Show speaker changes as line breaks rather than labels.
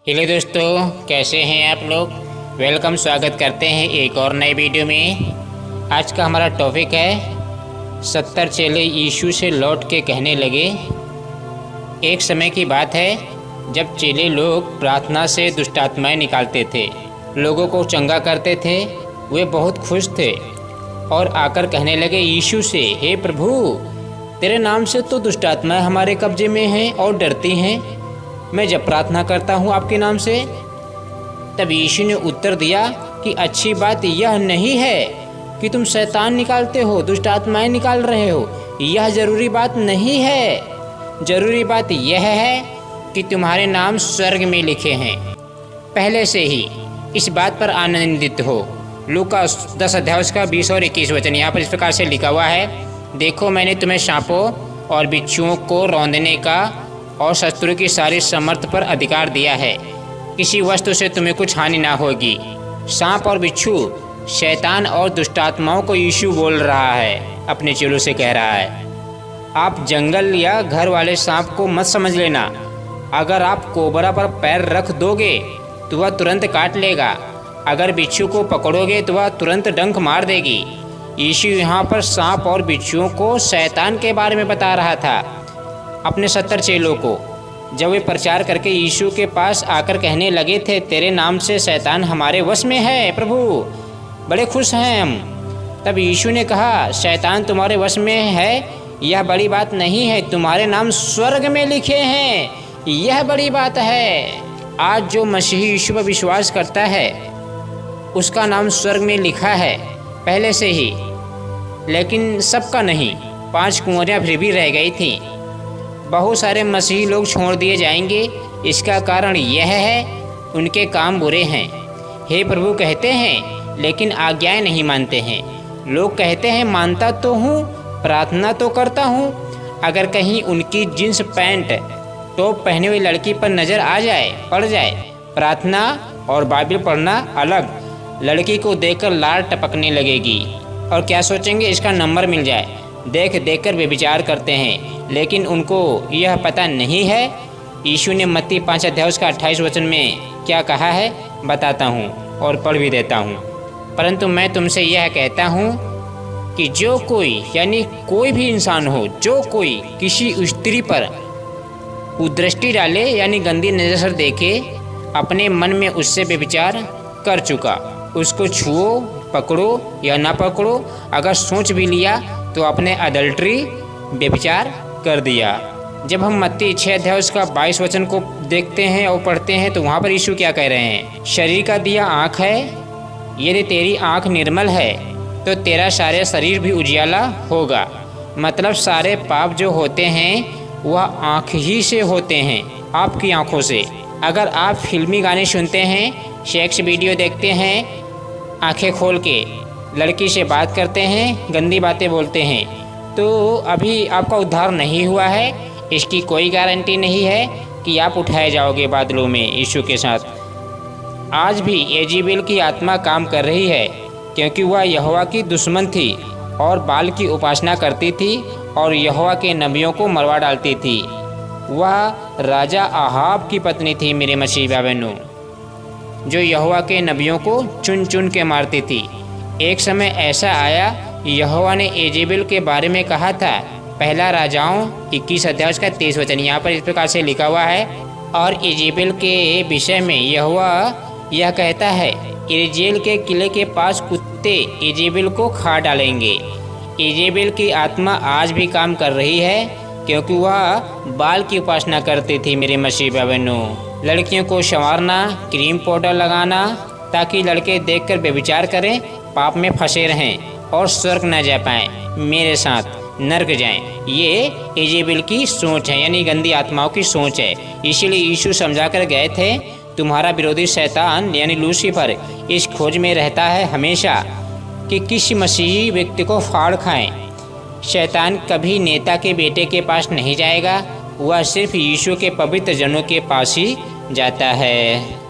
Hello दोस्तों, कैसे हैं आप लोग। वेलकम, स्वागत करते हैं एक और नए वीडियो में। आज का हमारा टॉपिक है 70 चेले यीशु से लौट के कहने लगे। एक समय की बात है जब चेले लोग प्रार्थना से दुष्टात्माएं निकालते थे, लोगों को चंगा करते थे। वे बहुत खुश थे और आकर कहने लगे यीशु से, हे प्रभु, तेरे नाम से तो दुष्टात्माएं हमारे कब्जे में हैं और डरती हैं। मैं जब प्रार्थना करता हूँ आपके नाम से। तब यीशु ने उत्तर दिया कि अच्छी बात यह नहीं है कि तुम शैतान निकालते हो, दुष्ट आत्माएं निकाल रहे हो। यह ज़रूरी बात नहीं है। ज़रूरी बात यह है कि तुम्हारे नाम स्वर्ग में लिखे हैं। पहले से ही इस बात पर आनंदित हो। लूका 10 अध्याय का 20 और 21 वचन यहाँ पर इस प्रकार से लिखा हुआ है, देखो मैंने तुम्हें सांपों और बिच्छुओं को रौंदने का और शत्रु की सारी समर्थ पर अधिकार दिया है। किसी वस्तु से तुम्हें कुछ हानि ना होगी। सांप और बिच्छू शैतान और दुष्टात्माओं को यीशु बोल रहा है, अपने चेलों से कह रहा है। आप जंगल या घर वाले सांप को मत समझ लेना। अगर आप कोबरा पर पैर रख दोगे तो वह तुरंत काट लेगा। अगर बिच्छू को पकड़ोगे तो वह तुरंत डंक मार देगी। यीशु यहाँ पर सांप और बिच्छुओं को शैतान के बारे में बता रहा था अपने 70 चेलों को। जब वे प्रचार करके यीशु के पास आकर कहने लगे थे, तेरे नाम से शैतान हमारे वश में है प्रभु, बड़े खुश हैं हम। तब यीशु ने कहा, शैतान तुम्हारे वश में है यह बड़ी बात नहीं है, तुम्हारे नाम स्वर्ग में लिखे हैं, यह बड़ी बात है। आज जो मसीही यीशु पर विश्वास करता है उसका नाम स्वर्ग में लिखा है पहले से ही। लेकिन सबका नहीं, 5 कुंवरियाँ फिर भी रह गई थीं। बहुत सारे मसीही लोग छोड़ दिए जाएंगे। इसका कारण यह है उनके काम बुरे हैं। हे प्रभु कहते हैं लेकिन आज्ञाएं नहीं मानते हैं। लोग कहते हैं मानता तो हूँ, प्रार्थना तो करता हूँ। अगर कहीं उनकी जींस पैंट टॉप पहने हुई लड़की पर नज़र आ जाए, पड़ जाए, प्रार्थना और बाइबल पढ़ना अलग। लड़की को देखकर लार टपकने लगेगी और क्या सोचेंगे, इसका नंबर मिल जाए। देख देख कर व्यभिचार करते हैं, लेकिन उनको यह पता नहीं है यीशु ने मत्ती 5 अध्याय का 28 वचन में क्या कहा है, बताता हूँ और पढ़ भी देता हूँ। परंतु मैं तुमसे यह कहता हूँ कि जो कोई, यानी कोई भी इंसान हो, जो कोई किसी स्त्री पर कुदृष्टि डाले यानी गंदी नज़र से देखे, अपने मन में उससे व्यभिचार कर चुका। उसको छुओ, पकड़ो या ना पकड़ो, अगर सोच भी लिया तो अपने अडल्ट्री व्यभिचार कर दिया। जब हम मत्ती 6 अध्याय का 22 वचन को देखते हैं और पढ़ते हैं तो वहाँ पर यीशु क्या कह रहे हैं, शरीर का दिया आँख है, यदि तेरी आँख निर्मल है तो तेरा सारे शरीर भी उजियाला होगा। मतलब सारे पाप जो होते हैं वह आँख ही से होते हैं, आपकी आँखों से। अगर आप फिल्मी गाने सुनते हैं, सेक्स वीडियो देखते हैं, आंखें खोल के लड़की से बात करते हैं, गंदी बातें बोलते हैं, तो अभी आपका उद्धार नहीं हुआ है। इसकी कोई गारंटी नहीं है कि आप उठाए जाओगे बादलों में यीशु के साथ। आज भी एजेबेल की आत्मा काम कर रही है, क्योंकि वह यहोवा की दुश्मन थी और बाल की उपासना करती थी और यहोवा के नबियों को मरवा डालती थी। वह राजा आहाब की पत्नी थी मेरे मसीह बहनों, जो यहोवा के नबियों को चुन चुन के मारती थी। एक समय ऐसा आया, यहोवा ने एजेबेल के बारे में कहा था, पहला राजाओं 21 अध्याय का 23 वचन यहाँ पर इस प्रकार से लिखा हुआ है, और एजेबेल के विषय में यहोवा यह कहता है, एजेबेल के किले के पास कुत्ते एजेबेल को खा डालेंगे। एजेबेल की आत्मा आज भी काम कर रही है, क्योंकि वह बाल की उपासना करती थी मेरे मसीह बहनों। लड़कियों को संवारना, क्रीम पाउडर लगाना, ताकि लड़के देखकर व्यभिचार करें, पाप में फंसे रहें और स्वर्ग न जा पाएँ, मेरे साथ नर्क जाएं। ये एजेबेल की सोच है, यानी गंदी आत्माओं की सोच है। इसीलिए यीशु समझा कर गए थे, तुम्हारा विरोधी शैतान यानी लूसीफर इस खोज में रहता है हमेशा कि किसी मसीही व्यक्ति को फाड़ खाएं। शैतान कभी नेता के बेटे के पास नहीं जाएगा, वह सिर्फ यीशु के पवित्र जनों के पास ही जाता है।